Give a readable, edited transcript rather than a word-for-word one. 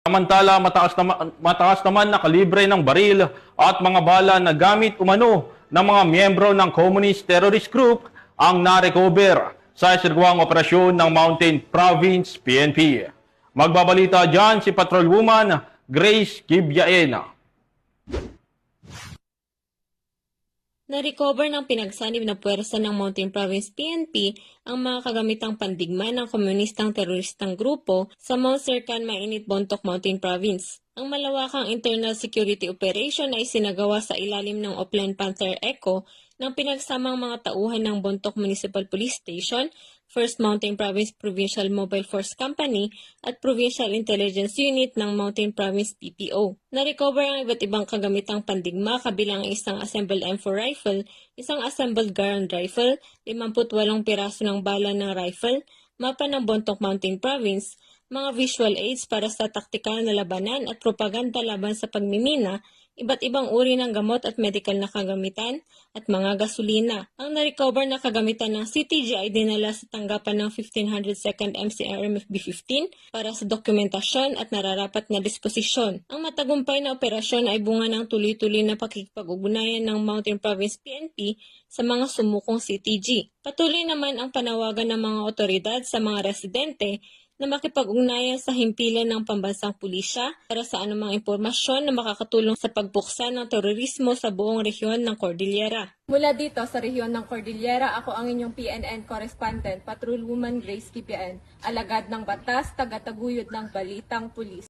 Samantala, mataas naman na kalibre ng baril at mga bala na gamit umano ng mga miyembro ng Communist Terrorist Group ang narecover sa isirgawang operasyon ng Mountain Province PNP. Magbabalita dyan si Patrolwoman Grace Gibyaena. Na-recover ng pinagsanib na puwersa ng Mountain Province PNP ang mga kagamitang pandigma ng komunistang teroristang grupo sa Mount Serkan Mainit Bontoc Mountain Province. Ang malawakang internal security operation ay sinagawa sa ilalim ng Oplan Panther Echo ng pinagsamang mga tauhan ng Bontoc Municipal Police Station, 1st Mountain Province Provincial Mobile Force Company at Provincial Intelligence Unit ng Mountain Province PPO. Na-recover ang iba't ibang kagamitang pandigma kabilang isang assembled M4 rifle, isang assembled Garand rifle, 58 piraso ng bala ng rifle, mapa ng Bontoc Mountain Province, mga visual aids para sa taktikal na labanan at propaganda laban sa pagmimina, iba't ibang uri ng gamot at medical na kagamitan, at mga gasolina. Ang na-recover na kagamitan ng CTG ay dinala sa tanggapan ng 1502nd MCRMF B15 para sa dokumentasyon at nararapat na disposisyon. Ang matagumpay na operasyon ay bunga ng tuloy-tuloy na pakikipag-ugnayan ng Mountain Province PNP sa mga sumukong CTG. Patuloy naman ang panawagan ng mga otoridad sa mga residente na makipag-ugnayan sa himpilan ng pambansang pulisya para sa anumang impormasyon na makakatulong sa pagbuksan ng terorismo sa buong rehiyon ng Cordillera. Mula dito sa rehiyon ng Cordillera, ako ang inyong PNN correspondent, Patrolwoman Grace Gibyaena, alagad ng batas, tagataguyod ng balitang pulis.